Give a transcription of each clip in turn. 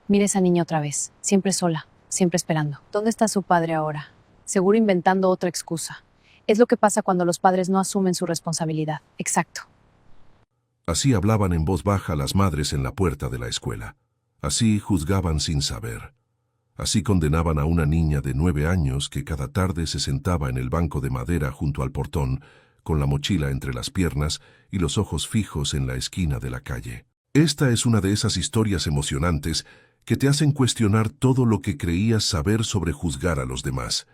Mira esa niña otra vez, siempre sola, siempre esperando. ¿Dónde está su padre ahora? Seguro inventando otra excusa. Es lo que pasa cuando los padres no asumen su responsabilidad. Exacto. Así hablaban en voz baja las madres en la puerta de la escuela. Así juzgaban sin saber. Así condenaban a una niña de 9 años que cada tarde se sentaba en el banco de madera junto al portón, con la mochila entre las piernas y los ojos fijos en la esquina de la calle. Esta es una de esas historias emocionantes que te hacen cuestionar todo lo que creías saber sobre juzgar a los demás.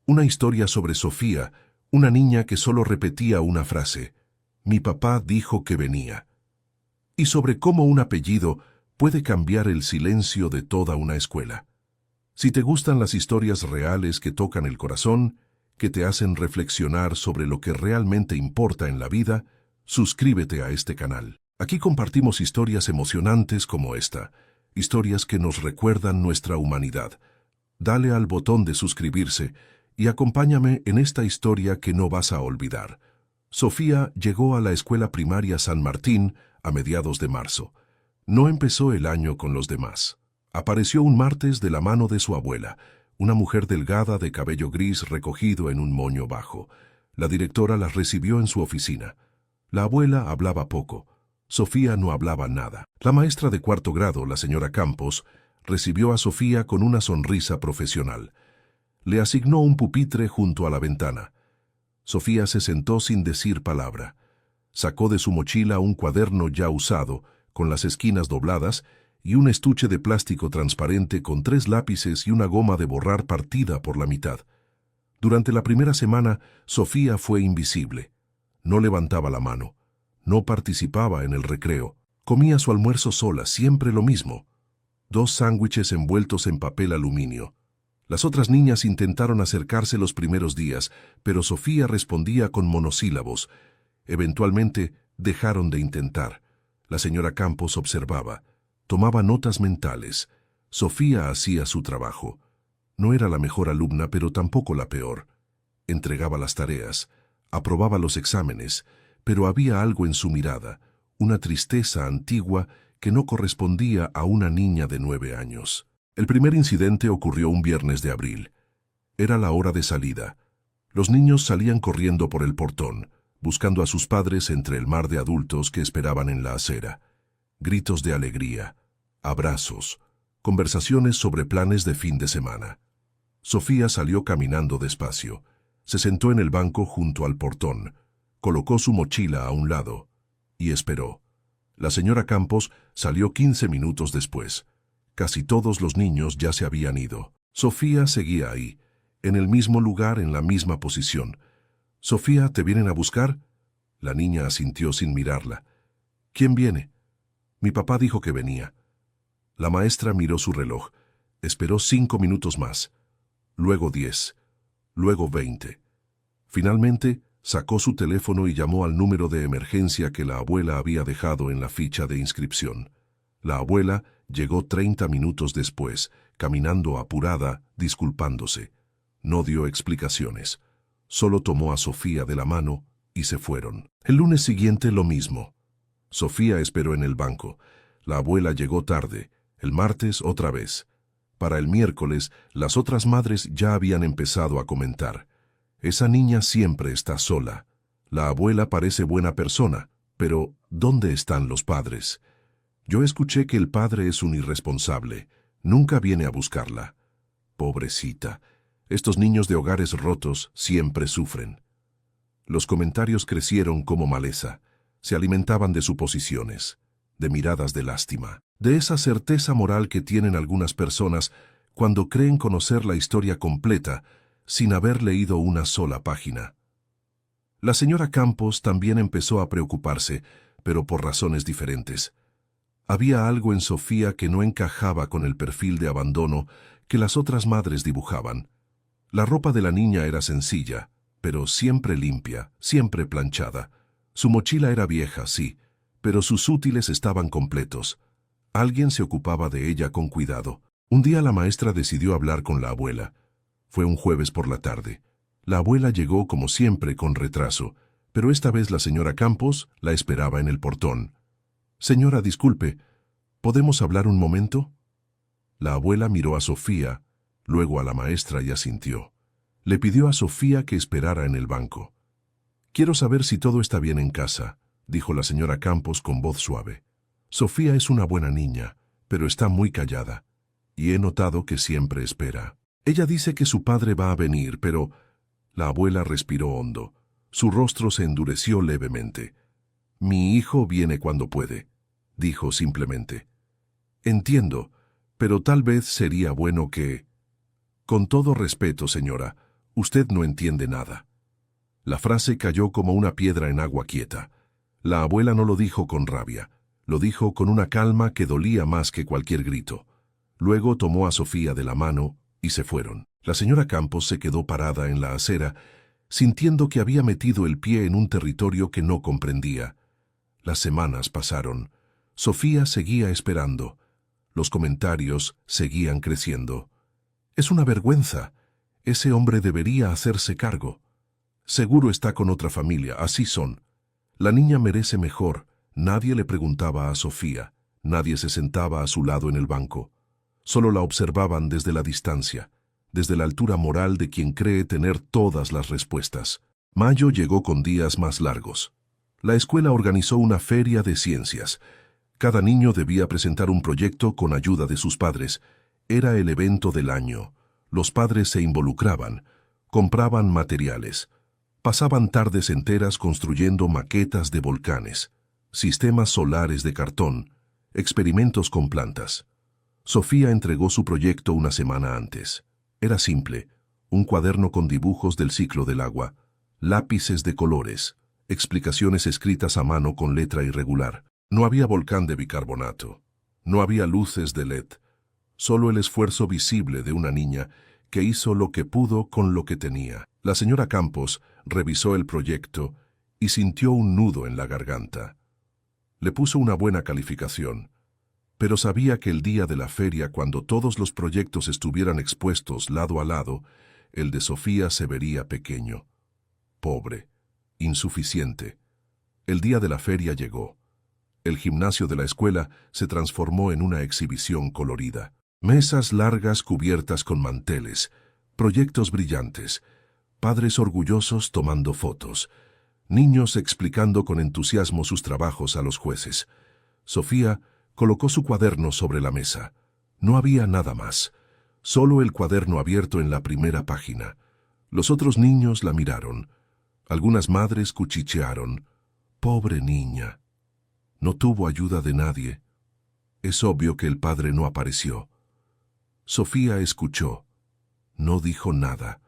Una historia sobre Sofía, una niña que solo repetía una frase: «Mi papá dijo que venía». Y sobre cómo un apellido puede cambiar el silencio de toda una escuela. Si te gustan las historias reales que tocan el corazón, que te hacen reflexionar sobre lo que realmente importa en la vida, suscríbete a este canal. Aquí compartimos historias emocionantes como esta, historias que nos recuerdan nuestra humanidad. Dale al botón de suscribirse y acompáñame en esta historia que no vas a olvidar. Sofía llegó a la escuela primaria San Martín a mediados de marzo. No empezó el año con los demás. Apareció un martes de la mano de su abuela, una mujer delgada de cabello gris recogido en un moño bajo. La directora las recibió en su oficina. La abuela hablaba poco. Sofía no hablaba nada. La maestra de 4º grado, la señora Campos, recibió a Sofía con una sonrisa profesional. Le asignó un pupitre junto a la ventana. Sofía se sentó sin decir palabra. Sacó de su mochila un cuaderno ya usado, con las esquinas dobladas, y un estuche de plástico transparente con 3 lápices y una goma de borrar partida por la mitad. Durante la primera semana, Sofía fue invisible. No levantaba la mano. No participaba en el recreo. Comía su almuerzo sola, siempre lo mismo. 2 sándwiches envueltos en papel aluminio. Las otras niñas intentaron acercarse los primeros días, pero Sofía respondía con monosílabos. Eventualmente, dejaron de intentar. La señora Campos observaba. Tomaba notas mentales. Sofía hacía su trabajo. No era la mejor alumna, pero tampoco la peor. Entregaba las tareas, aprobaba los exámenes, pero había algo en su mirada, una tristeza antigua que no correspondía a una niña de 9 años. El primer incidente ocurrió un viernes de abril. Era la hora de salida. Los niños salían corriendo por el portón, buscando a sus padres entre el mar de adultos que esperaban en la acera. Gritos de alegría, abrazos, conversaciones sobre planes de fin de semana. Sofía salió caminando despacio. Se sentó en el banco junto al portón, colocó su mochila a un lado y esperó. La señora Campos salió 15 minutos después. Casi todos los niños ya se habían ido. Sofía seguía ahí, en el mismo lugar, en la misma posición. «Sofía, ¿te vienen a buscar?» La niña asintió sin mirarla. «¿Quién viene?» «Mi papá dijo que venía». La maestra miró su reloj. Esperó 5 minutos más. Luego 10. Luego 20. Finalmente, sacó su teléfono y llamó al número de emergencia que la abuela había dejado en la ficha de inscripción. La abuela llegó 30 minutos después, caminando apurada, disculpándose. No dio explicaciones. Solo tomó a Sofía de la mano y se fueron. El lunes siguiente lo mismo. Sofía esperó en el banco. La abuela llegó tarde. El martes otra vez. Para el miércoles, las otras madres ya habían empezado a comentar. «Esa niña siempre está sola. La abuela parece buena persona, pero ¿dónde están los padres? Yo escuché que el padre es un irresponsable. Nunca viene a buscarla. Pobrecita. Estos niños de hogares rotos siempre sufren». Los comentarios crecieron como maleza. Se alimentaban de suposiciones, de miradas de lástima, de esa certeza moral que tienen algunas personas cuando creen conocer la historia completa sin haber leído una sola página. La señora Campos también empezó a preocuparse, pero por razones diferentes. Había algo en Sofía que no encajaba con el perfil de abandono que las otras madres dibujaban. La ropa de la niña era sencilla, pero siempre limpia, siempre planchada. Su mochila era vieja, sí, pero sus útiles estaban completos. Alguien se ocupaba de ella con cuidado. Un día la maestra decidió hablar con la abuela. Fue un jueves por la tarde. La abuela llegó como siempre con retraso, pero esta vez la señora Campos la esperaba en el portón. «Señora, disculpe, ¿podemos hablar un momento?» La abuela miró a Sofía, luego a la maestra y asintió. Le pidió a Sofía que esperara en el banco. «Quiero saber si todo está bien en casa», dijo la señora Campos con voz suave. «Sofía es una buena niña, pero está muy callada, y he notado que siempre espera. Ella dice que su padre va a venir, pero...» La abuela respiró hondo. Su rostro se endureció levemente. «Mi hijo viene cuando puede», dijo simplemente. «Entiendo, pero tal vez sería bueno que...» «Con todo respeto, señora, usted no entiende nada». La frase cayó como una piedra en agua quieta. La abuela no lo dijo con rabia, lo dijo con una calma que dolía más que cualquier grito. Luego tomó a Sofía de la mano y se fueron. La señora Campos se quedó parada en la acera, sintiendo que había metido el pie en un territorio que no comprendía. Las semanas pasaron. Sofía seguía esperando. Los comentarios seguían creciendo. «Es una vergüenza. Ese hombre debería hacerse cargo. Seguro está con otra familia, así son. La niña merece mejor». Nadie le preguntaba a Sofía. Nadie se sentaba a su lado en el banco. Solo la observaban desde la distancia, desde la altura moral de quien cree tener todas las respuestas. Mayo llegó con días más largos. La escuela organizó una feria de ciencias. Cada niño debía presentar un proyecto con ayuda de sus padres. Era el evento del año. Los padres se involucraban, compraban materiales, pasaban tardes enteras construyendo maquetas de volcanes, sistemas solares de cartón, experimentos con plantas. Sofía entregó su proyecto una semana antes. Era simple, un cuaderno con dibujos del ciclo del agua, lápices de colores, explicaciones escritas a mano con letra irregular. No había volcán de bicarbonato, no había luces de LED, solo el esfuerzo visible de una niña que hizo lo que pudo con lo que tenía. La señora Campos revisó el proyecto y sintió un nudo en la garganta. Le puso una buena calificación, pero sabía que el día de la feria, cuando todos los proyectos estuvieran expuestos lado a lado, el de Sofía se vería pequeño, pobre, insuficiente. El día de la feria llegó. El gimnasio de la escuela se transformó en una exhibición colorida. Mesas largas cubiertas con manteles, proyectos brillantes, padres orgullosos tomando fotos, niños explicando con entusiasmo sus trabajos a los jueces. Sofía colocó su cuaderno sobre la mesa. No había nada más, solo el cuaderno abierto en la primera página. Los otros niños la miraron. Algunas madres cuchichearon. «Pobre niña. No tuvo ayuda de nadie. Es obvio que el padre no apareció». Sofía escuchó. No dijo nada.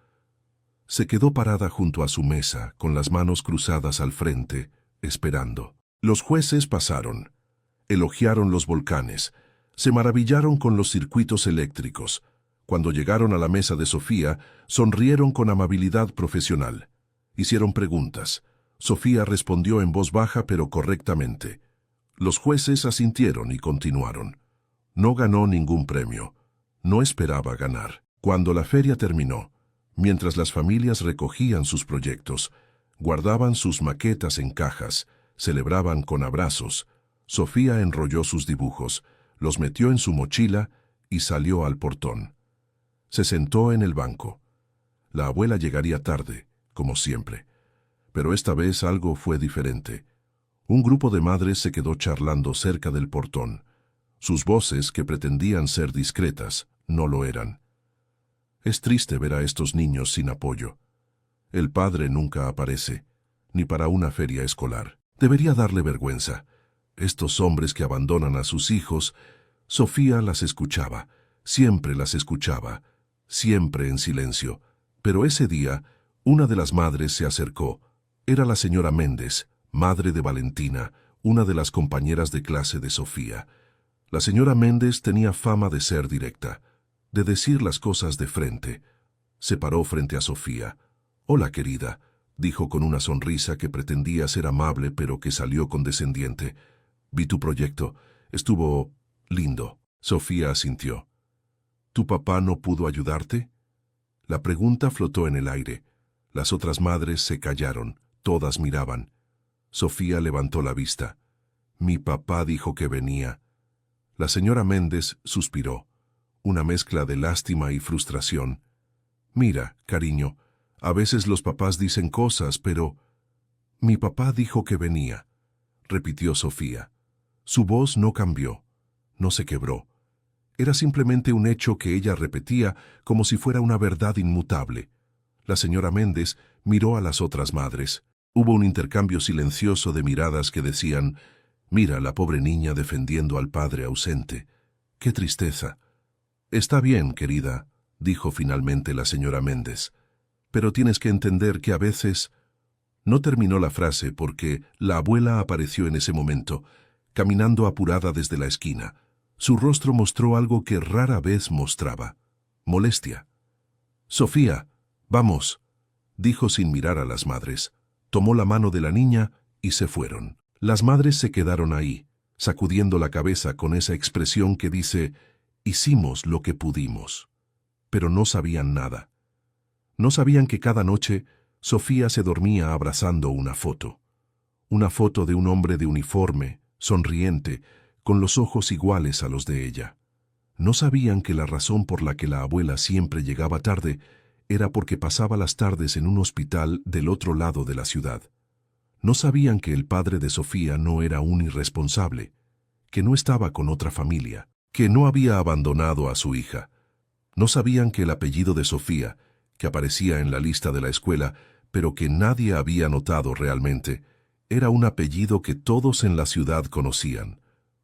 Se quedó parada junto a su mesa, con las manos cruzadas al frente, esperando. Los jueces pasaron. Elogiaron los volcanes. Se maravillaron con los circuitos eléctricos. Cuando llegaron a la mesa de Sofía, sonrieron con amabilidad profesional. Hicieron preguntas. Sofía respondió en voz baja pero correctamente. Los jueces asintieron y continuaron. No ganó ningún premio. No esperaba ganar. Cuando la feria terminó, mientras las familias recogían sus proyectos, guardaban sus maquetas en cajas, celebraban con abrazos, Sofía enrolló sus dibujos, los metió en su mochila y salió al portón. Se sentó en el banco. La abuela llegaría tarde, como siempre. Pero esta vez algo fue diferente. Un grupo de madres se quedó charlando cerca del portón. Sus voces, que pretendían ser discretas, no lo eran. Es triste ver a estos niños sin apoyo. El padre nunca aparece, ni para una feria escolar. Debería darle vergüenza. Estos hombres que abandonan a sus hijos. Sofía las escuchaba, siempre las escuchaba, siempre en silencio. Pero ese día, una de las madres se acercó. Era la señora Méndez, madre de Valentina, una de las compañeras de clase de Sofía. La señora Méndez tenía fama de ser directa, de decir las cosas de frente. Se paró frente a Sofía. «Hola, querida», dijo con una sonrisa que pretendía ser amable pero que salió condescendiente. «Vi tu proyecto. Estuvo lindo». Sofía asintió. «¿Tu papá no pudo ayudarte?» La pregunta flotó en el aire. Las otras madres se callaron, todas miraban. Sofía levantó la vista. «Mi papá dijo que venía». La señora Méndez suspiró. una mezcla de lástima y frustración. Mira, cariño, a veces los papás dicen cosas, pero... Mi papá dijo que venía, repitió Sofía. Su voz no cambió, no se quebró. Era simplemente un hecho que ella repetía como si fuera una verdad inmutable. La señora Méndez miró a las otras madres. Hubo un intercambio silencioso de miradas que decían: «Mira, la pobre niña defendiendo al padre ausente. ¡Qué tristeza!». «Está bien, querida», dijo finalmente la señora Méndez. «Pero tienes que entender que a veces...». No terminó la frase porque la abuela apareció en ese momento, caminando apurada desde la esquina. Su rostro mostró algo que rara vez mostraba: molestia. «Sofía, vamos», dijo sin mirar a las madres. Tomó la mano de la niña y se fueron. Las madres se quedaron ahí, sacudiendo la cabeza con esa expresión que dice: «Hicimos lo que pudimos». Pero no sabían nada. No sabían que cada noche Sofía se dormía abrazando una foto de un hombre de uniforme, sonriente, con los ojos iguales a los de ella. No sabían que la razón por la que la abuela siempre llegaba tarde era porque pasaba las tardes en un hospital del otro lado de la ciudad. No sabían que el padre de Sofía no era un irresponsable, que no estaba con otra familia, que no había abandonado a su hija. No sabían que el apellido de Sofía, que aparecía en la lista de la escuela, pero que nadie había notado realmente, era un apellido que todos en la ciudad conocían.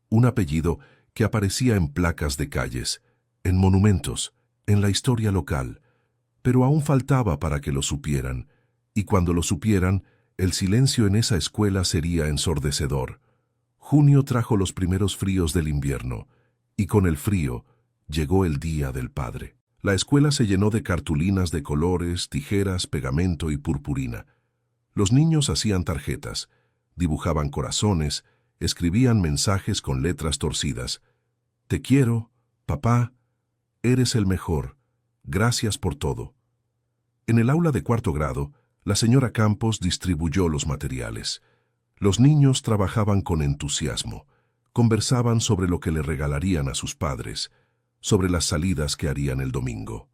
Un apellido que aparecía en placas de calles, en monumentos, en la historia local. Pero aún faltaba para que lo supieran, y cuando lo supieran, el silencio en esa escuela sería ensordecedor. Junio trajo los primeros fríos del invierno, y con el frío llegó el Día del Padre. La escuela se llenó de cartulinas de colores, tijeras, pegamento y purpurina. Los niños hacían tarjetas, dibujaban corazones, escribían mensajes con letras torcidas. «Te quiero, papá, eres el mejor, gracias por todo». En el aula de 4º grado, la señora Campos distribuyó los materiales. Los niños trabajaban con entusiasmo, conversaban sobre lo que le regalarían a sus padres, sobre las salidas que harían el domingo.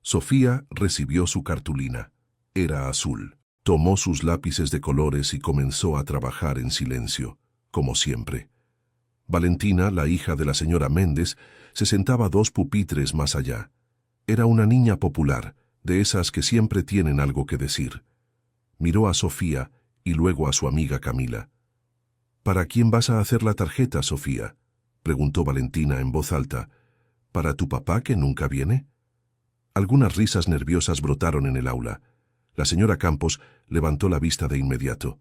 Sofía recibió su cartulina. Era azul. Tomó sus lápices de colores y comenzó a trabajar en silencio, como siempre. Valentina, la hija de la señora Méndez, se sentaba 2 pupitres más allá. Era una niña popular, de esas que siempre tienen algo que decir. Miró a Sofía y luego a su amiga Camila. «¿Para quién vas a hacer la tarjeta, Sofía?», preguntó Valentina en voz alta. «¿Para tu papá que nunca viene?». Algunas risas nerviosas brotaron en el aula. La señora Campos levantó la vista de inmediato.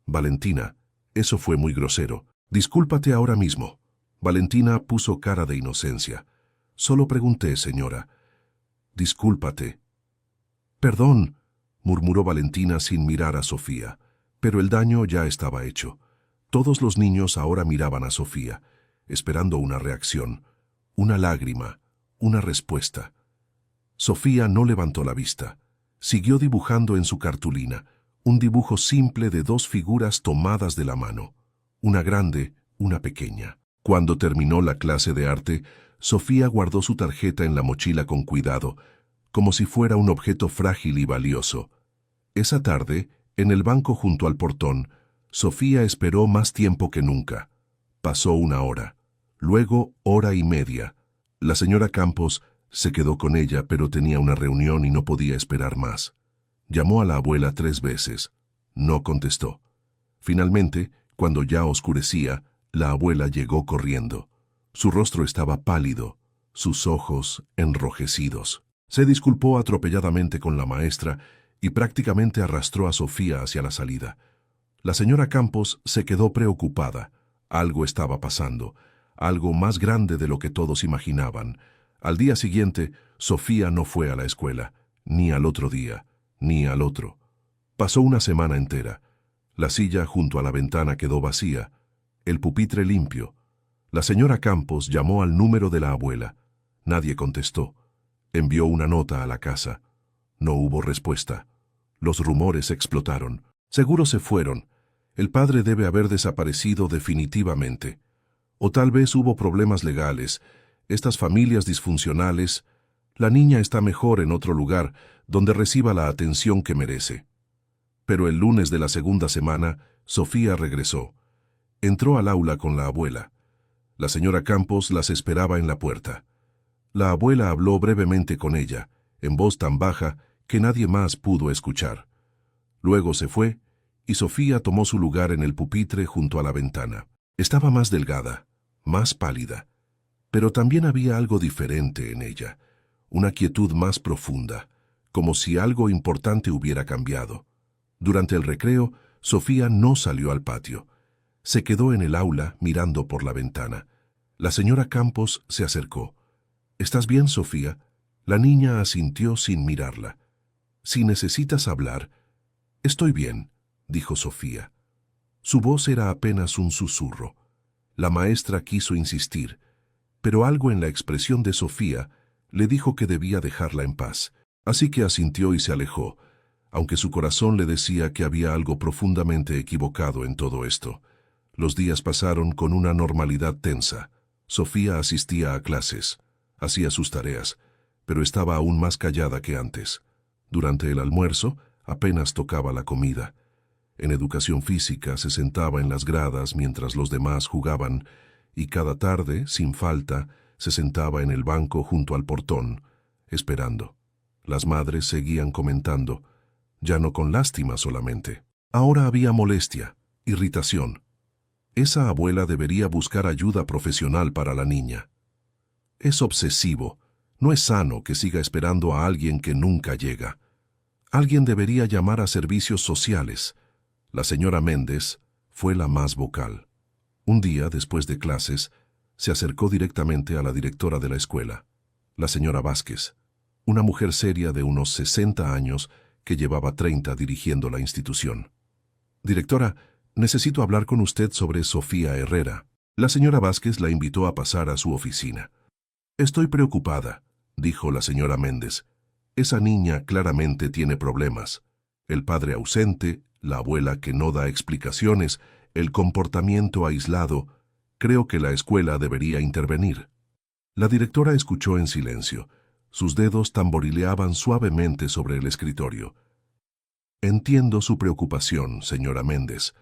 «Valentina, eso fue muy grosero. Discúlpate ahora mismo». Valentina puso cara de inocencia. «Solo pregunté, señora». «Discúlpate». «Perdón», murmuró Valentina sin mirar a Sofía. Pero el daño ya estaba hecho. Todos los niños ahora miraban a Sofía, esperando una reacción, una lágrima, una respuesta. Sofía no levantó la vista. Siguió dibujando en su cartulina, un dibujo simple de 2 figuras tomadas de la mano, una grande, una pequeña. Cuando terminó la clase de arte, Sofía guardó su tarjeta en la mochila con cuidado, como si fuera un objeto frágil y valioso. Esa tarde, en el banco junto al portón, Sofía esperó más tiempo que nunca. Pasó 1 hora, luego 1 hora y media. La señora Campos se quedó con ella, pero tenía una reunión y no podía esperar más. Llamó a la abuela 3 veces. No contestó. Finalmente, cuando ya oscurecía, la abuela llegó corriendo. Su rostro estaba pálido, sus ojos enrojecidos. Se disculpó atropelladamente con la maestra y prácticamente arrastró a Sofía hacia la salida. La señora Campos se quedó preocupada. Algo estaba pasando, algo más grande de lo que todos imaginaban. Al día siguiente, Sofía no fue a la escuela, ni al otro día, ni al otro. Pasó una semana entera. La silla junto a la ventana quedó vacía, el pupitre limpio. La señora Campos llamó al número de la abuela. Nadie contestó. Envió una nota a la casa. No hubo respuesta. Los rumores explotaron. Seguro se fueron. El padre debe haber desaparecido definitivamente. O tal vez hubo problemas legales. estas familias disfuncionales, la niña está mejor en otro lugar donde reciba la atención que merece. Pero el lunes de la segunda semana, Sofía regresó. Entró al aula con la abuela. La señora Campos las esperaba en la puerta. La abuela habló brevemente con ella, en voz tan baja que nadie más pudo escuchar. Luego se fue, y Sofía tomó su lugar en el pupitre junto a la ventana. Estaba más delgada, más pálida, pero también había algo diferente en ella, una quietud más profunda, como si algo importante hubiera cambiado. Durante el recreo, Sofía no salió al patio. Se quedó en el aula mirando por la ventana. La señora Campos se acercó. «¿Estás bien, Sofía?» La niña asintió sin mirarla. «Si necesitas hablar». «Estoy bien», dijo Sofía. Su voz era apenas un susurro. La maestra quiso insistir, pero algo en la expresión de Sofía le dijo que debía dejarla en paz. Así que asintió y se alejó, aunque su corazón le decía que había algo profundamente equivocado en todo esto. Los días pasaron con una normalidad tensa. Sofía asistía a clases, hacía sus tareas, pero estaba aún más callada que antes. Durante el almuerzo, apenas tocaba la comida. En educación física se sentaba en las gradas mientras los demás jugaban, y cada tarde, sin falta, se sentaba en el banco junto al portón, esperando. Las madres seguían comentando, ya no con lástima solamente. Ahora había molestia, irritación. Esa abuela debería buscar ayuda profesional para la niña. Es obsesivo. No es sano que siga esperando a alguien que nunca llega. Alguien debería llamar a servicios sociales. La señora Méndez fue la más vocal. Un día, después de clases, se acercó directamente a la directora de la escuela, la señora Vázquez, una mujer seria de unos 60 años que llevaba 30 dirigiendo la institución. «Directora, necesito hablar con usted sobre Sofía Herrera». La señora Vázquez la invitó a pasar a su oficina. «Estoy preocupada», dijo la señora Méndez. «Esa niña claramente tiene problemas. El padre ausente, la abuela que no da explicaciones, el comportamiento aislado. Creo que la escuela debería intervenir». La directora escuchó en silencio. Sus dedos tamborileaban suavemente sobre el escritorio. «Entiendo su preocupación, señora Méndez.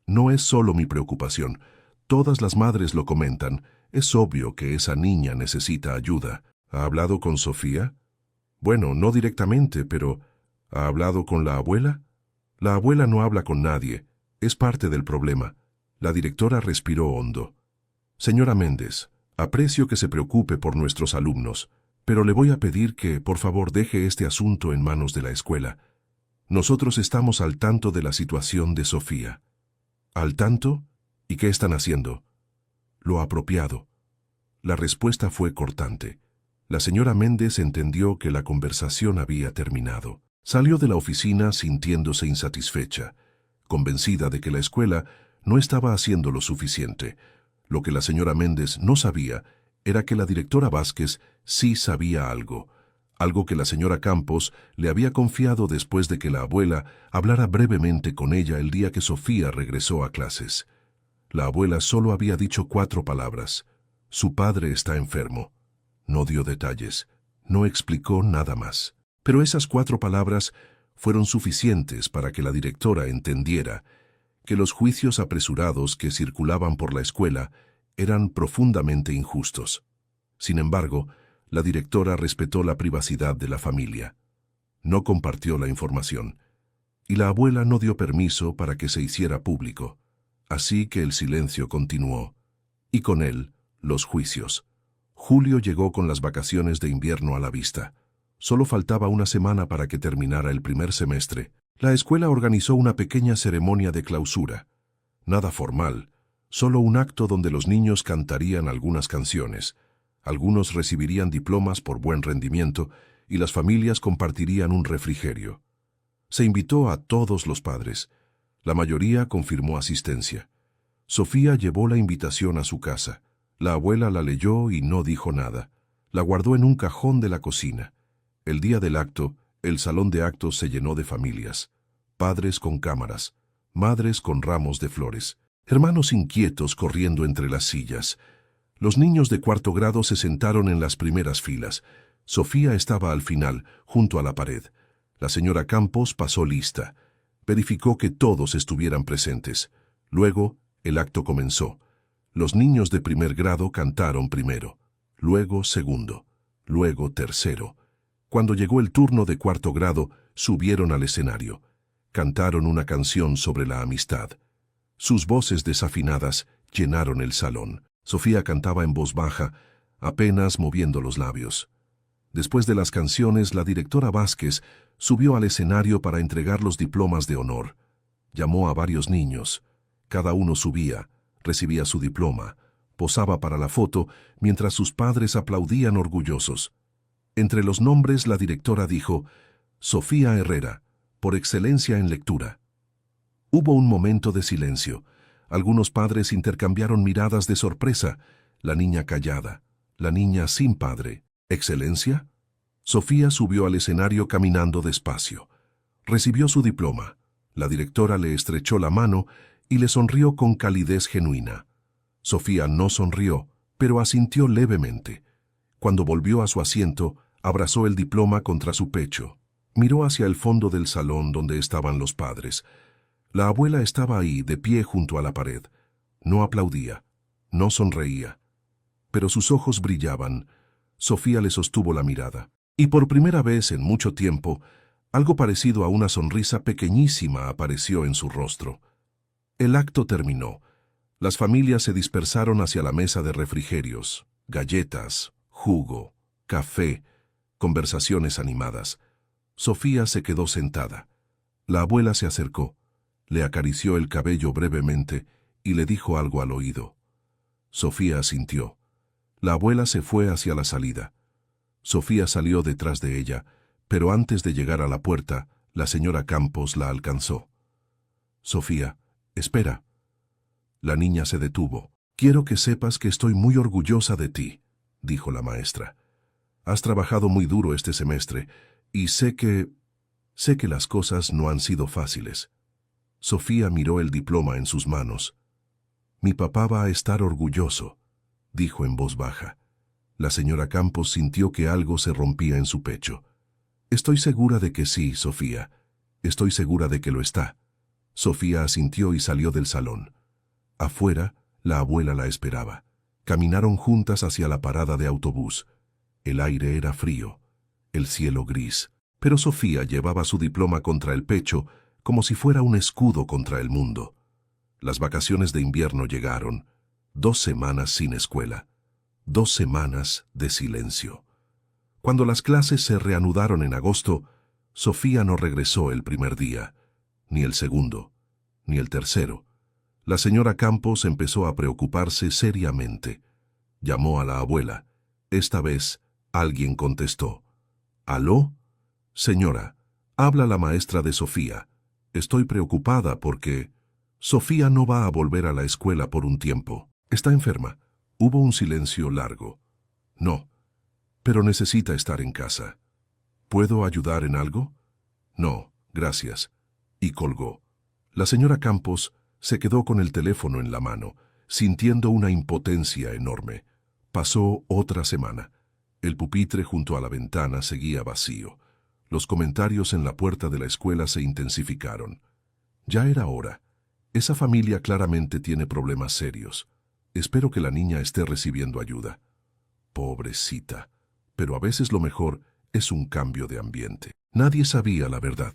No es solo mi preocupación. Todas las madres lo comentan. Es obvio que esa niña necesita ayuda. ¿Ha hablado con Sofía?» «Bueno, no directamente, pero ¿ha hablado con la abuela?» «La abuela no habla con nadie. Es parte del problema». La directora respiró hondo. «Señora Méndez, aprecio que se preocupe por nuestros alumnos, pero le voy a pedir que, por favor, deje este asunto en manos de la escuela. Nosotros estamos al tanto de la situación de Sofía». «¿Al tanto? ¿Y qué están haciendo?» «Lo apropiado». La respuesta fue cortante. La señora Méndez entendió que la conversación había terminado. Salió de la oficina sintiéndose insatisfecha, convencida de que la escuela no estaba haciendo lo suficiente. Lo que la señora Méndez no sabía era que la directora Vázquez sí sabía algo que la señora Campos le había confiado después de que la abuela hablara brevemente con ella el día que Sofía regresó a clases. La abuela solo había dicho 4 palabras. «Su padre está enfermo». No dio detalles, no explicó nada más. Pero esas 4 palabras fueron suficientes para que la directora entendiera que los juicios apresurados que circulaban por la escuela eran profundamente injustos. Sin embargo, la directora respetó la privacidad de la familia. No compartió la información, y la abuela no dio permiso para que se hiciera público. Así que el silencio continuó, y con él, los juicios. Julio llegó con las vacaciones de invierno a la vista. Solo faltaba una semana para que terminara el primer semestre. La escuela organizó una pequeña ceremonia de clausura. Nada formal, solo un acto donde los niños cantarían algunas canciones. Algunos recibirían diplomas por buen rendimiento y las familias compartirían un refrigerio. Se invitó a todos los padres. La mayoría confirmó asistencia. Sofía llevó la invitación a su casa. La abuela la leyó y no dijo nada. La guardó en un cajón de la cocina. El día del acto, el salón de actos se llenó de familias. Padres con cámaras, madres con ramos de flores, hermanos inquietos corriendo entre las sillas. Los niños de cuarto grado se sentaron en las primeras filas. Sofía estaba al final, junto a la pared. La señora Campos pasó lista. Verificó que todos estuvieran presentes. Luego, el acto comenzó. Los niños de primer grado cantaron primero, luego segundo, luego tercero. Cuando llegó el turno de cuarto grado, subieron al escenario. Cantaron una canción sobre la amistad. Sus voces desafinadas llenaron el salón. Sofía cantaba en voz baja, apenas moviendo los labios. Después de las canciones, la directora Vázquez subió al escenario para entregar los diplomas de honor. Llamó a varios niños. Cada uno subía, recibía su diploma, posaba para la foto, mientras sus padres aplaudían orgullosos. Entre los nombres, la directora dijo: Sofía Herrera, por excelencia en lectura. Hubo un momento de silencio. Algunos padres intercambiaron miradas de sorpresa. La niña callada, la niña sin padre. ¿Excelencia? Sofía subió al escenario caminando despacio. Recibió su diploma. La directora le estrechó la mano y le sonrió con calidez genuina. Sofía no sonrió, pero asintió levemente. Cuando volvió a su asiento, abrazó el diploma contra su pecho. Miró hacia el fondo del salón donde estaban los padres. La abuela estaba ahí, de pie junto a la pared. No aplaudía, no sonreía, pero sus ojos brillaban. Sofía le sostuvo la mirada, y por primera vez en mucho tiempo, algo parecido a una sonrisa pequeñísima apareció en su rostro. El acto terminó. Las familias se dispersaron hacia la mesa de refrigerios, galletas, jugo, café, conversaciones animadas. Sofía se quedó sentada. La abuela se acercó, le acarició el cabello brevemente y le dijo algo al oído. Sofía asintió. La abuela se fue hacia la salida. Sofía salió detrás de ella, pero antes de llegar a la puerta, la señora Campos la alcanzó. Sofía, espera. La niña se detuvo. Quiero que sepas que estoy muy orgullosa de ti, dijo la maestra. Has trabajado muy duro este semestre y sé que las cosas no han sido fáciles. Sofía miró el diploma en sus manos. Mi papá va a estar orgulloso, dijo en voz baja. La señora Campos sintió que algo se rompía en su pecho. Estoy segura de que sí, Sofía. Estoy segura de que lo está. Sofía asintió y salió del salón. Afuera, la abuela la esperaba. Caminaron juntas hacia la parada de autobús. El aire era frío, el cielo gris, pero Sofía llevaba su diploma contra el pecho como si fuera un escudo contra el mundo. Las vacaciones de invierno llegaron. 2 semanas sin escuela. 2 semanas de silencio. Cuando las clases se reanudaron en agosto, Sofía no regresó el primer día, ni el segundo, ni el tercero. La señora Campos empezó a preocuparse seriamente. Llamó a la abuela. Esta vez, alguien contestó. ¿Aló? Señora, habla la maestra de Sofía. Estoy preocupada porque Sofía no va a volver a la escuela por un tiempo. Está enferma. Hubo un silencio largo. No, pero necesita estar en casa. ¿Puedo ayudar en algo? No, gracias. Y colgó. La señora Campos se quedó con el teléfono en la mano, sintiendo una impotencia enorme. Pasó otra semana. El pupitre junto a la ventana seguía vacío. Los comentarios en la puerta de la escuela se intensificaron. Ya era hora. Esa familia claramente tiene problemas serios. Espero que la niña esté recibiendo ayuda. Pobrecita. Pero a veces lo mejor es un cambio de ambiente. Nadie sabía la verdad.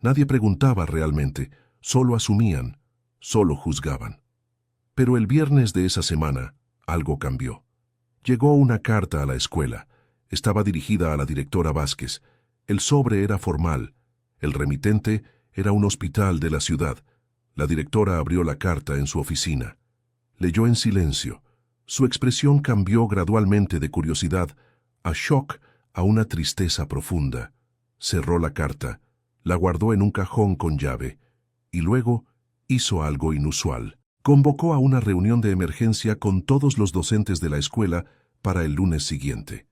Nadie preguntaba realmente. Solo asumían. Solo juzgaban. Pero el viernes de esa semana, algo cambió. Llegó una carta a la escuela. Estaba dirigida a la directora Vázquez. El sobre era formal. El remitente era un hospital de la ciudad. La directora abrió la carta en su oficina. Leyó en silencio. Su expresión cambió gradualmente de curiosidad a shock a una tristeza profunda. Cerró la carta, la guardó en un cajón con llave y luego hizo algo inusual. Convocó a una reunión de emergencia con todos los docentes de la escuela para el lunes siguiente.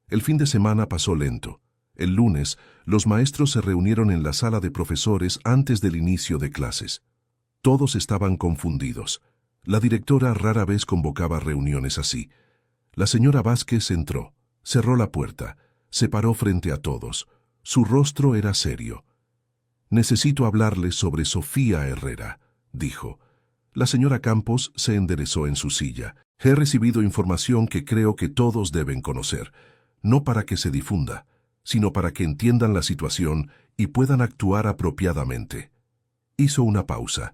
El fin de semana pasó lento. El lunes, los maestros se reunieron en la sala de profesores antes del inicio de clases. Todos estaban confundidos. La directora rara vez convocaba reuniones así. La señora Vázquez entró, cerró la puerta, se paró frente a todos. Su rostro era serio. «Necesito hablarle sobre Sofía Herrera», dijo. La señora Campos se enderezó en su silla. «He recibido información que creo que todos deben conocer, no para que se difunda, sino para que entiendan la situación y puedan actuar apropiadamente». Hizo una pausa.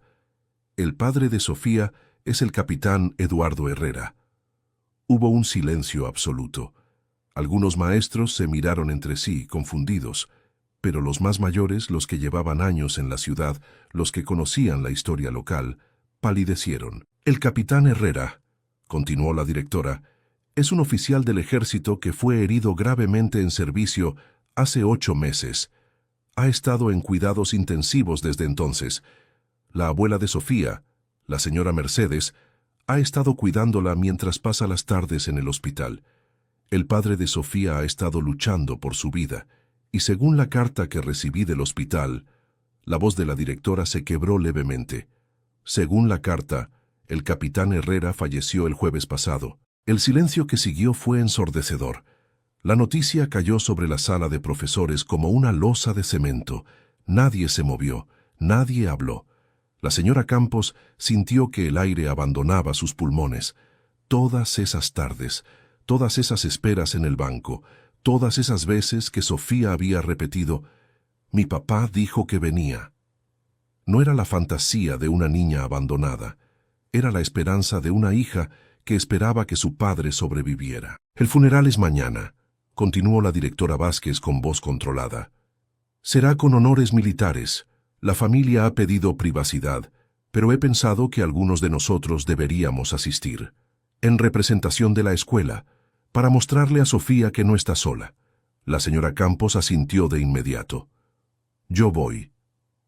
«El padre de Sofía es el capitán Eduardo Herrera». Hubo un silencio absoluto. Algunos maestros se miraron entre sí, confundidos, pero los más mayores, los que llevaban años en la ciudad, los que conocían la historia local, palidecieron. «El capitán Herrera», continuó la directora, «es un oficial del ejército que fue herido gravemente en servicio hace 8 meses. Ha estado en cuidados intensivos desde entonces. La abuela de Sofía, la señora Mercedes, ha estado cuidándola mientras pasa las tardes en el hospital. El padre de Sofía ha estado luchando por su vida, y según la carta que recibí del hospital», la voz de la directora se quebró levemente. «Según la carta, el capitán Herrera falleció el jueves pasado». El silencio que siguió fue ensordecedor. La noticia cayó sobre la sala de profesores como una losa de cemento. Nadie se movió, nadie habló. La señora Campos sintió que el aire abandonaba sus pulmones. Todas esas tardes, todas esas esperas en el banco, todas esas veces que Sofía había repetido, «Mi papá dijo que venía». No era la fantasía de una niña abandonada, era la esperanza de una hija que esperaba que su padre sobreviviera. «El funeral es mañana», continuó la directora Vázquez con voz controlada. «Será con honores militares. La familia ha pedido privacidad, pero he pensado que algunos de nosotros deberíamos asistir, en representación de la escuela, para mostrarle a Sofía que no está sola». La señora Campos asintió de inmediato. «Yo voy».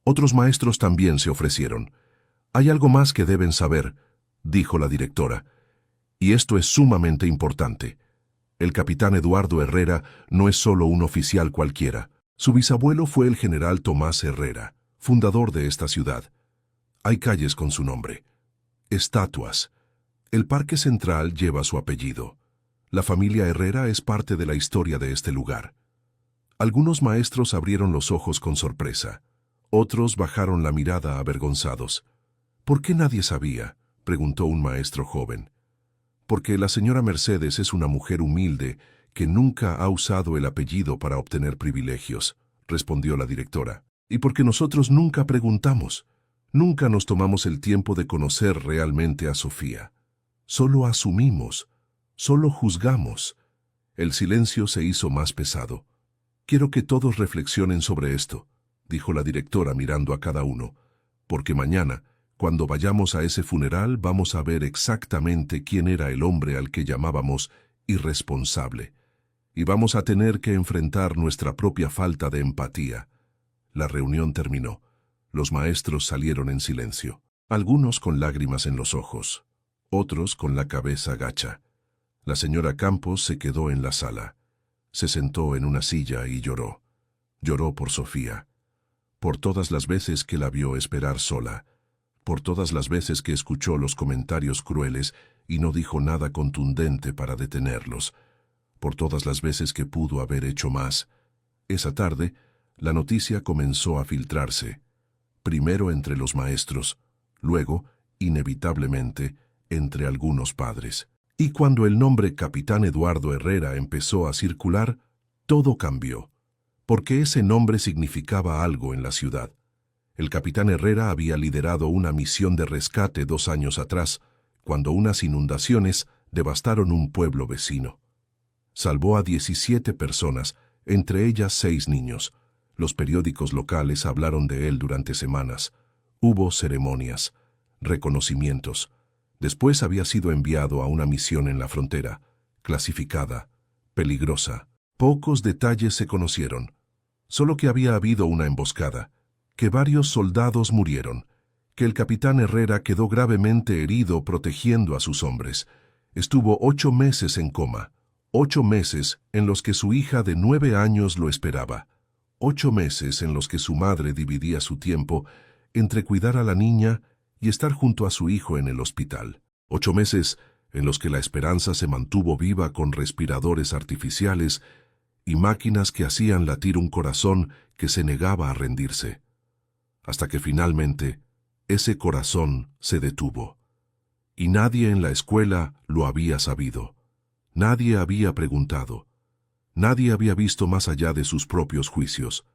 Otros maestros también se ofrecieron. «Hay algo más que deben saber», dijo la directora, «y esto es sumamente importante. El capitán Eduardo Herrera no es solo un oficial cualquiera. Su bisabuelo fue el general Tomás Herrera, fundador de esta ciudad. Hay calles con su nombre, estatuas. El Parque Central lleva su apellido. La familia Herrera es parte de la historia de este lugar». Algunos maestros abrieron los ojos con sorpresa. Otros bajaron la mirada avergonzados. «¿Por qué nadie sabía?», preguntó un maestro joven. «Porque la señora Mercedes es una mujer humilde que nunca ha usado el apellido para obtener privilegios», respondió la directora. «Y porque nosotros nunca preguntamos, nunca nos tomamos el tiempo de conocer realmente a Sofía. Solo asumimos, solo juzgamos». El silencio se hizo más pesado. «Quiero que todos reflexionen sobre esto», dijo la directora mirando a cada uno, «porque mañana, cuando vayamos a ese funeral, vamos a ver exactamente quién era el hombre al que llamábamos irresponsable, y vamos a tener que enfrentar nuestra propia falta de empatía». La reunión terminó. Los maestros salieron en silencio, algunos con lágrimas en los ojos, otros con la cabeza gacha. La señora Campos se quedó en la sala. Se sentó en una silla y lloró. Lloró por Sofía, por todas las veces que la vio esperar sola, por todas las veces que escuchó los comentarios crueles y no dijo nada contundente para detenerlos, por todas las veces que pudo haber hecho más. Esa tarde, la noticia comenzó a filtrarse, primero entre los maestros, luego, inevitablemente, entre algunos padres. Y cuando el nombre Capitán Eduardo Herrera empezó a circular, todo cambió, porque ese nombre significaba algo en la ciudad. El capitán Herrera había liderado una misión de rescate 2 años atrás, cuando unas inundaciones devastaron un pueblo vecino. Salvó a 17 personas, entre ellas 6 niños. Los periódicos locales hablaron de él durante semanas. Hubo ceremonias, reconocimientos. Después había sido enviado a una misión en la frontera, clasificada, peligrosa. Pocos detalles se conocieron. Solo que había habido una emboscada, que varios soldados murieron, que el capitán Herrera quedó gravemente herido protegiendo a sus hombres. Estuvo 8 meses en coma, 8 meses en los que su hija de 9 años lo esperaba, 8 meses en los que su madre dividía su tiempo entre cuidar a la niña y estar junto a su hijo en el hospital. 8 meses en los que la esperanza se mantuvo viva con respiradores artificiales y máquinas que hacían latir un corazón que se negaba a rendirse. Hasta que finalmente ese corazón se detuvo. Y nadie en la escuela lo había sabido. Nadie había preguntado. Nadie había visto más allá de sus propios juicios.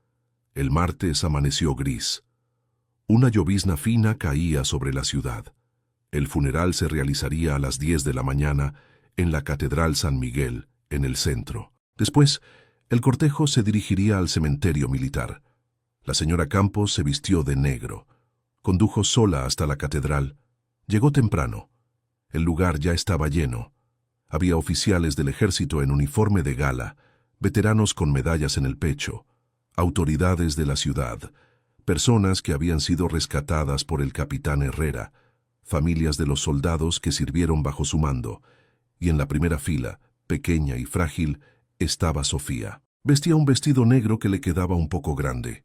El martes amaneció gris. Una llovizna fina caía sobre la ciudad. El funeral se realizaría a las 10 de la mañana en la Catedral San Miguel, en el centro. Después, el cortejo se dirigiría al cementerio militar. La señora Campos se vistió de negro. Condujo sola hasta la catedral. Llegó temprano. El lugar ya estaba lleno. Había oficiales del ejército en uniforme de gala, veteranos con medallas en el pecho, autoridades de la ciudad, personas que habían sido rescatadas por el capitán Herrera, familias de los soldados que sirvieron bajo su mando, y en la primera fila, pequeña y frágil, estaba Sofía. Vestía un vestido negro que le quedaba un poco grande.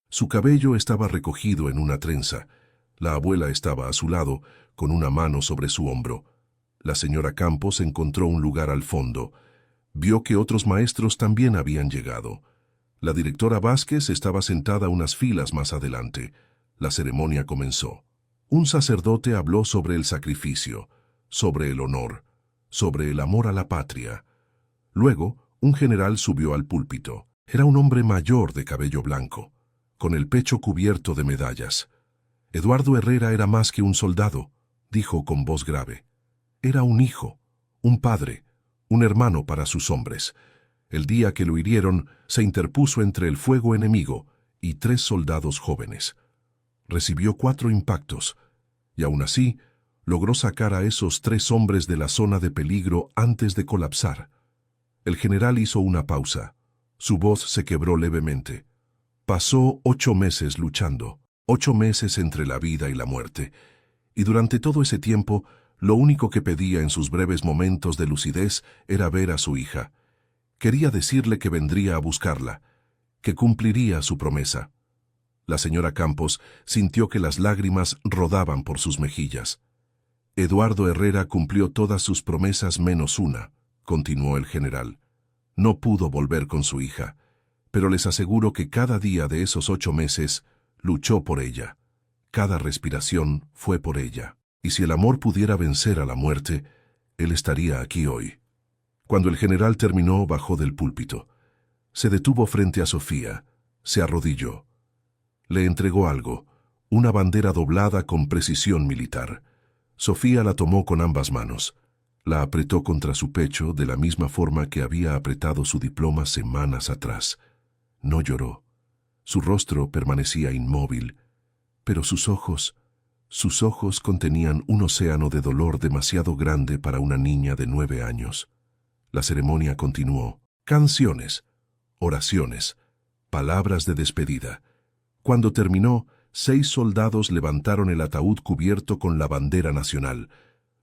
Su cabello estaba recogido en una trenza. La abuela estaba a su lado, con una mano sobre su hombro. La señora Campos encontró un lugar al fondo. Vio que otros maestros también habían llegado. La directora Vázquez estaba sentada unas filas más adelante. La ceremonia comenzó. Un sacerdote habló sobre el sacrificio, sobre el honor, sobre el amor a la patria. Luego, un general subió al púlpito. Era un hombre mayor de cabello blanco, con el pecho cubierto de medallas. Eduardo Herrera era más que un soldado, dijo con voz grave. Era un hijo, un padre, un hermano para sus hombres. El día que lo hirieron, se interpuso entre el fuego enemigo y 3 soldados jóvenes. Recibió 4 impactos, y aún así, logró sacar a esos 3 hombres de la zona de peligro antes de colapsar. El general hizo una pausa. Su voz se quebró levemente. Pasó 8 meses luchando, 8 meses entre la vida y la muerte, y durante todo ese tiempo, lo único que pedía en sus breves momentos de lucidez era ver a su hija. Quería decirle que vendría a buscarla, que cumpliría su promesa. La señora Campos sintió que las lágrimas rodaban por sus mejillas. Eduardo Herrera cumplió todas sus promesas menos una, continuó el general. No pudo volver con su hija, pero les aseguro que cada día de esos 8 meses luchó por ella. Cada respiración fue por ella. Y si el amor pudiera vencer a la muerte, él estaría aquí hoy. Cuando el general terminó, bajó del púlpito. Se detuvo frente a Sofía, se arrodilló. Le entregó algo, una bandera doblada con precisión militar. Sofía la tomó con ambas manos. La apretó contra su pecho de la misma forma que había apretado su diploma semanas atrás. No lloró. Su rostro permanecía inmóvil, pero sus ojos contenían un océano de dolor demasiado grande para una niña de 9 años. La ceremonia continuó. Canciones, oraciones, palabras de despedida. Cuando terminó, 6 soldados levantaron el ataúd cubierto con la bandera nacional.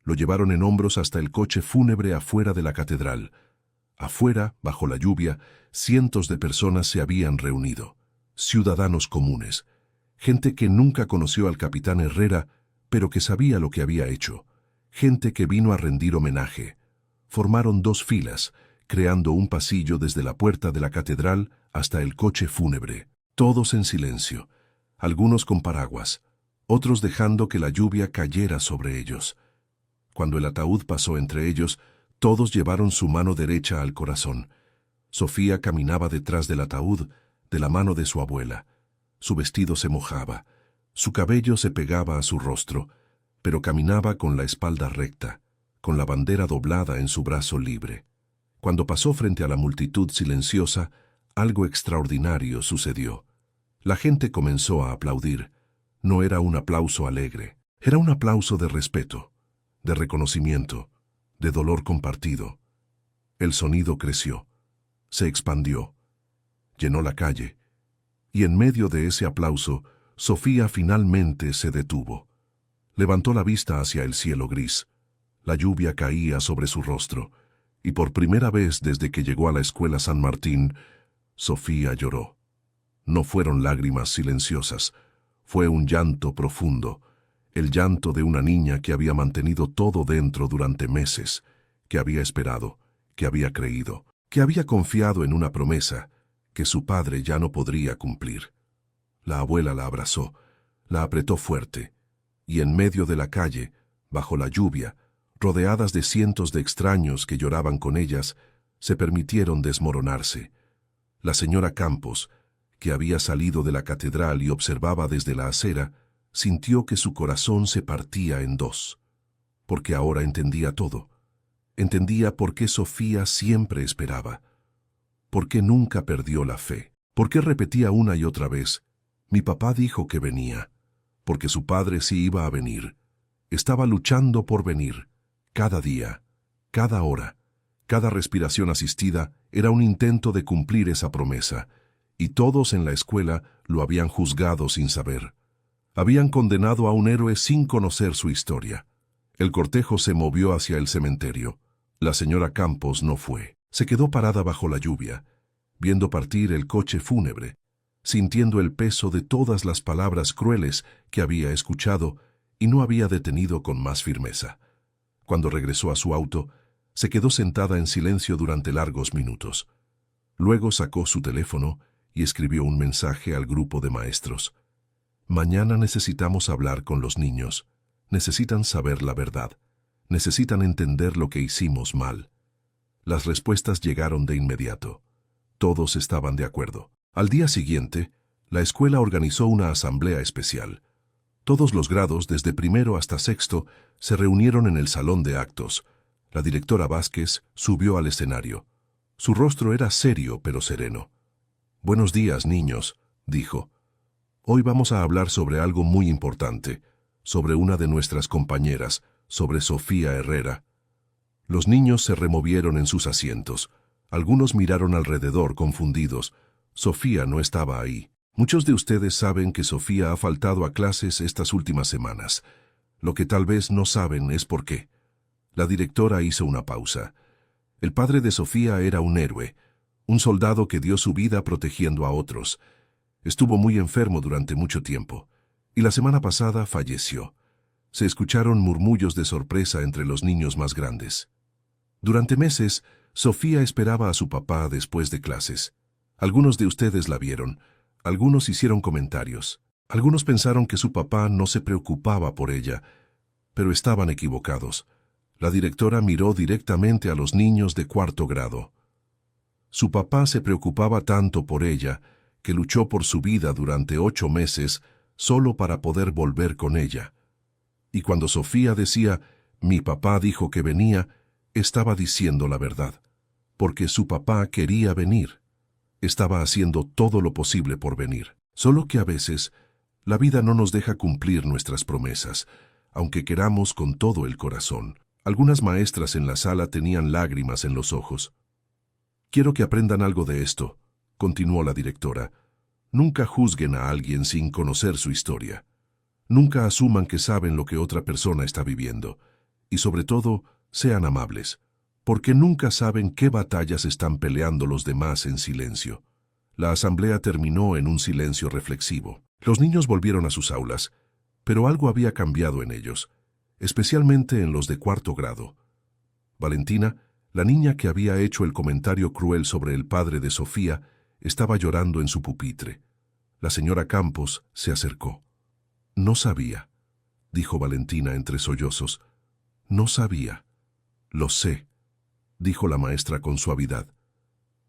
Lo llevaron en hombros hasta el coche fúnebre afuera de la catedral. Afuera, bajo la lluvia, cientos de personas se habían reunido. Ciudadanos comunes. Gente que nunca conoció al capitán Herrera, pero que sabía lo que había hecho. Gente que vino a rendir homenaje. Formaron 2 filas, creando un pasillo desde la puerta de la catedral hasta el coche fúnebre. Todos en silencio, algunos con paraguas, otros dejando que la lluvia cayera sobre ellos. Cuando el ataúd pasó entre ellos, todos llevaron su mano derecha al corazón. Sofía caminaba detrás del ataúd, de la mano de su abuela. Su vestido se mojaba, su cabello se pegaba a su rostro, pero caminaba con la espalda recta, con la bandera doblada en su brazo libre. Cuando pasó frente a la multitud silenciosa, algo extraordinario sucedió. La gente comenzó a aplaudir. No era un aplauso alegre, era un aplauso de respeto, de reconocimiento, de dolor compartido. El sonido creció, se expandió, llenó la calle, y en medio de ese aplauso, Sofía finalmente se detuvo. Levantó la vista hacia el cielo gris. La lluvia caía sobre su rostro, y por primera vez desde que llegó a la escuela San Martín, Sofía lloró. No fueron lágrimas silenciosas, fue un llanto profundo. el llanto de una niña que había mantenido todo dentro durante meses, que había esperado, que había creído, que había confiado en una promesa que su padre ya no podría cumplir. La abuela la abrazó, la apretó fuerte, y en medio de la calle, bajo la lluvia, rodeadas de cientos de extraños que lloraban con ellas, se permitieron desmoronarse. La señora Campos, que había salido de la catedral y observaba desde la acera, sintió que su corazón se partía en dos, porque ahora entendía todo. Entendía por qué Sofía siempre esperaba, por qué nunca perdió la fe, por qué repetía una y otra vez: mi papá dijo que venía, porque su padre sí iba a venir. Estaba luchando por venir, cada día, cada hora, cada respiración asistida era un intento de cumplir esa promesa, y todos en la escuela lo habían juzgado sin saber. Habían condenado a un héroe sin conocer su historia. El cortejo se movió hacia el cementerio. La señora Campos no fue. Se quedó parada bajo la lluvia, viendo partir el coche fúnebre, sintiendo el peso de todas las palabras crueles que había escuchado y no había detenido con más firmeza. Cuando regresó a su auto, se quedó sentada en silencio durante largos minutos. Luego sacó su teléfono y escribió un mensaje al grupo de maestros. Mañana necesitamos hablar con los niños. Necesitan saber la verdad. Necesitan entender lo que hicimos mal. Las respuestas llegaron de inmediato. Todos estaban de acuerdo. Al día siguiente, la escuela organizó una asamblea especial. Todos los grados, desde primero hasta sexto, se reunieron en el salón de actos. La directora Vázquez subió al escenario. Su rostro era serio pero sereno. «Buenos días, niños», dijo. «Hoy vamos a hablar sobre algo muy importante, sobre una de nuestras compañeras, sobre Sofía Herrera». Los niños se removieron en sus asientos. Algunos miraron alrededor confundidos. Sofía no estaba ahí. Muchos de ustedes saben que Sofía ha faltado a clases estas últimas semanas. Lo que tal vez no saben es por qué. La directora hizo una pausa. El padre de Sofía era un héroe, un soldado que dio su vida protegiendo a otros. Estuvo muy enfermo durante mucho tiempo, y la semana pasada falleció. Se escucharon murmullos de sorpresa entre los niños más grandes. Durante meses, Sofía esperaba a su papá después de clases. Algunos de ustedes la vieron, algunos hicieron comentarios, algunos pensaron que su papá no se preocupaba por ella, pero estaban equivocados. La directora miró directamente a los niños de cuarto grado. Su papá se preocupaba tanto por ella que luchó por su vida durante 8 meses solo para poder volver con ella. Y cuando Sofía decía, «Mi papá dijo que venía», estaba diciendo la verdad, porque su papá quería venir. Estaba haciendo todo lo posible por venir. Solo que a veces, la vida no nos deja cumplir nuestras promesas, aunque queramos con todo el corazón. Algunas maestras en la sala tenían lágrimas en los ojos. «Quiero que aprendan algo de esto», continuó la directora. «Nunca juzguen a alguien sin conocer su historia. Nunca asuman que saben lo que otra persona está viviendo. Y sobre todo, sean amables, porque nunca saben qué batallas están peleando los demás en silencio». La asamblea terminó en un silencio reflexivo. Los niños volvieron a sus aulas, pero algo había cambiado en ellos, especialmente en los de cuarto grado. Valentina, la niña que había hecho el comentario cruel sobre el padre de Sofía, estaba llorando en su pupitre. La señora Campos se acercó. «No sabía», dijo Valentina entre sollozos. «No sabía». «Lo sé», dijo la maestra con suavidad.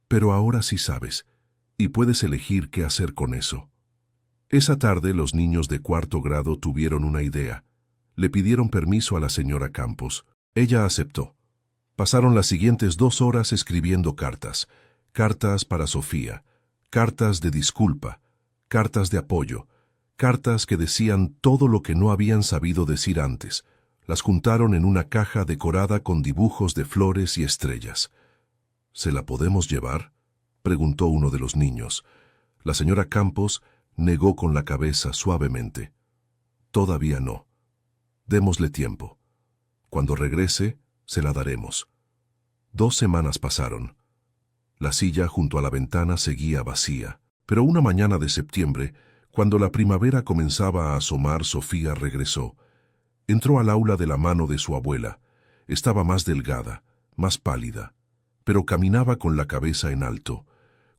«Pero ahora sí sabes, y puedes elegir qué hacer con eso». Esa tarde los niños de cuarto grado tuvieron una idea. Le pidieron permiso a la señora Campos. Ella aceptó. Pasaron las siguientes 2 horas escribiendo cartas. Cartas para Sofía, cartas de disculpa, cartas de apoyo, cartas que decían todo lo que no habían sabido decir antes. Las juntaron en una caja decorada con dibujos de flores y estrellas. «¿Se la podemos llevar?», preguntó uno de los niños. La señora Campos negó con la cabeza suavemente. «Todavía no. Démosle tiempo. Cuando regrese, se la daremos». 2 semanas pasaron. La silla junto a la ventana seguía vacía, pero una mañana de septiembre, cuando la primavera comenzaba a asomar, Sofía regresó. Entró al aula de la mano de su abuela. Estaba más delgada, más pálida, pero caminaba con la cabeza en alto.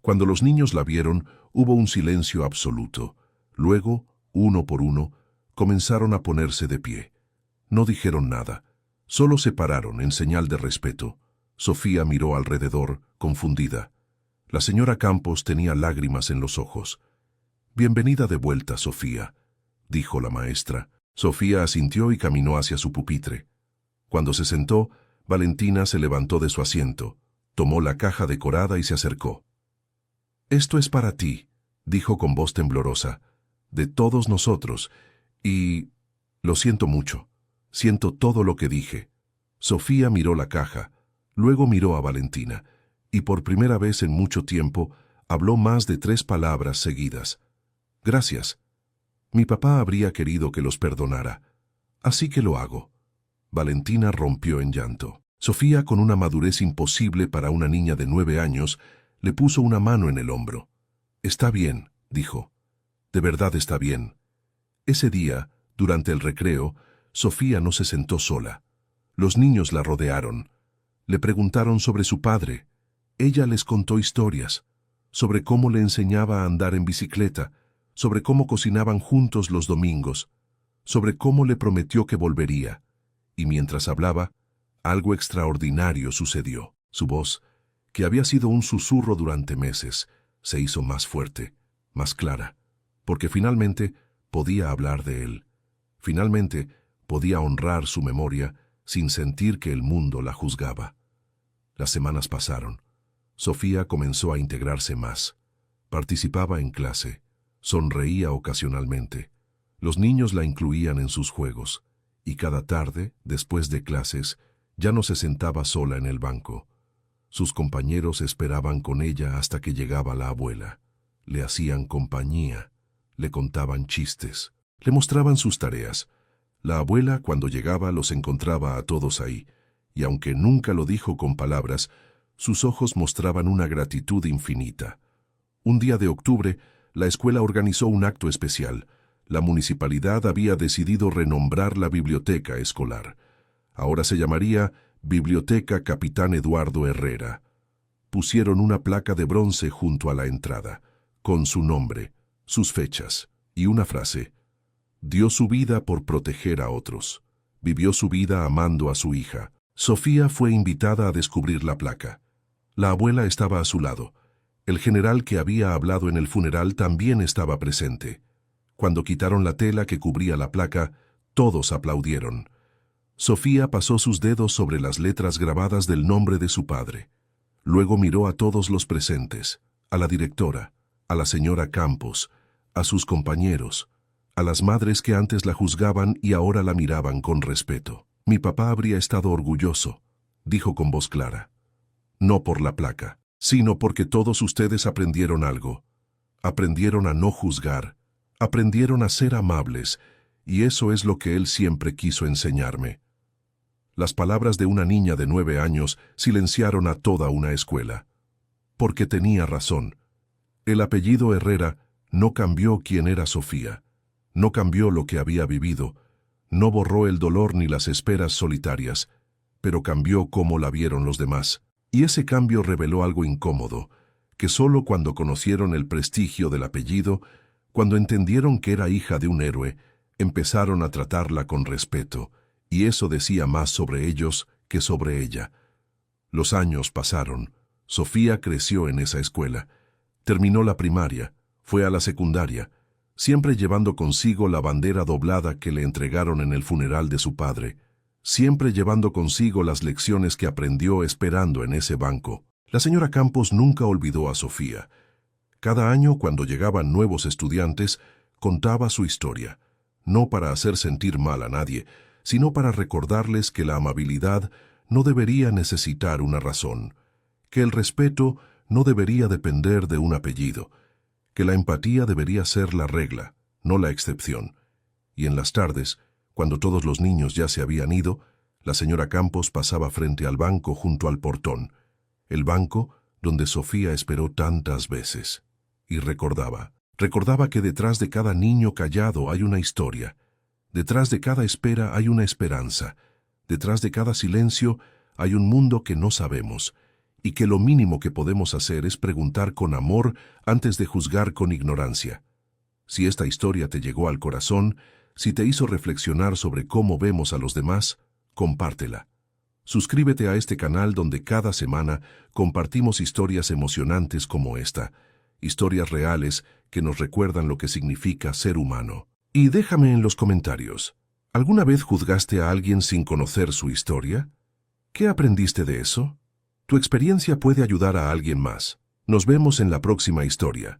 Cuando los niños la vieron, hubo un silencio absoluto. Luego, uno por uno, comenzaron a ponerse de pie. No dijeron nada, solo se pararon en señal de respeto. Sofía miró alrededor, confundida. La señora Campos tenía lágrimas en los ojos. «Bienvenida de vuelta, Sofía», dijo la maestra. Sofía asintió y caminó hacia su pupitre. Cuando se sentó, Valentina se levantó de su asiento, tomó la caja decorada y se acercó. «Esto es para ti», dijo con voz temblorosa, «de todos nosotros, y... lo siento mucho, siento todo lo que dije». Sofía miró la caja, luego miró a Valentina, y por primera vez en mucho tiempo habló más de 3 palabras seguidas. «Gracias. Mi papá habría querido que los perdonara, así que lo hago». Valentina rompió en llanto. Sofía, con una madurez imposible para una niña de 9 años, le puso una mano en el hombro. «Está bien», dijo. «De verdad está bien». Ese día, durante el recreo, Sofía no se sentó sola. Los niños la rodearon. Le preguntaron sobre su padre. Ella les contó historias, sobre cómo le enseñaba a andar en bicicleta, sobre cómo cocinaban juntos los domingos, sobre cómo le prometió que volvería. Y mientras hablaba, algo extraordinario sucedió. Su voz, que había sido un susurro durante meses, se hizo más fuerte, más clara, porque finalmente podía hablar de él. Finalmente podía honrar su memoria sin sentir que el mundo la juzgaba. Las semanas pasaron. Sofía comenzó a integrarse más. Participaba en clase, sonreía ocasionalmente. Los niños la incluían en sus juegos, y cada tarde, después de clases, ya no se sentaba sola en el banco. Sus compañeros esperaban con ella hasta que llegaba la abuela. Le hacían compañía, le contaban chistes, le mostraban sus tareas. La abuela, cuando llegaba, los encontraba a todos ahí, y aunque nunca lo dijo con palabras, sus ojos mostraban una gratitud infinita. Un día de octubre, la escuela organizó un acto especial. La municipalidad había decidido renombrar la biblioteca escolar. Ahora se llamaría Biblioteca Capitán Eduardo Herrera. Pusieron una placa de bronce junto a la entrada, con su nombre, sus fechas y una frase. Dio su vida por proteger a otros. Vivió su vida amando a su hija. Sofía fue invitada a descubrir la placa. La abuela estaba a su lado. El general que había hablado en el funeral también estaba presente. Cuando quitaron la tela que cubría la placa, todos aplaudieron. Sofía pasó sus dedos sobre las letras grabadas del nombre de su padre. Luego miró a todos los presentes, a la directora, a la señora Campos, a sus compañeros, a las madres que antes la juzgaban y ahora la miraban con respeto. «Mi papá habría estado orgulloso», dijo con voz clara. «No por la placa, sino porque todos ustedes aprendieron algo. Aprendieron a no juzgar, aprendieron a ser amables, y eso es lo que él siempre quiso enseñarme». Las palabras de una niña de 9 años silenciaron a toda una escuela. Porque tenía razón. El apellido Herrera no cambió quién era Sofía, no cambió lo que había vivido, no borró el dolor ni las esperas solitarias, pero cambió cómo la vieron los demás. Y ese cambio reveló algo incómodo, que solo cuando conocieron el prestigio del apellido, cuando entendieron que era hija de un héroe, empezaron a tratarla con respeto, y eso decía más sobre ellos que sobre ella. Los años pasaron. Sofía creció en esa escuela. Terminó la primaria, fue a la secundaria, siempre llevando consigo la bandera doblada que le entregaron en el funeral de su padre, siempre llevando consigo las lecciones que aprendió esperando en ese banco. La señora Campos nunca olvidó a Sofía. Cada año, cuando llegaban nuevos estudiantes, contaba su historia, no para hacer sentir mal a nadie, sino para recordarles que la amabilidad no debería necesitar una razón, que el respeto no debería depender de un apellido, que la empatía debería ser la regla, no la excepción. Y en las tardes, cuando todos los niños ya se habían ido, la señora Campos pasaba frente al banco junto al portón, el banco donde Sofía esperó tantas veces, y recordaba que detrás de cada niño callado hay una historia, Detrás de cada espera hay una esperanza. Detrás de cada silencio hay un mundo que no sabemos, y que lo mínimo que podemos hacer es preguntar con amor antes de juzgar con ignorancia. Si esta historia te llegó al corazón, si te hizo reflexionar sobre cómo vemos a los demás, compártela. Suscríbete a este canal donde cada semana compartimos historias emocionantes como esta, historias reales que nos recuerdan lo que significa ser humano. Y déjame en los comentarios, ¿alguna vez juzgaste a alguien sin conocer su historia? ¿Qué aprendiste de eso? Tu experiencia puede ayudar a alguien más. Nos vemos en la próxima historia.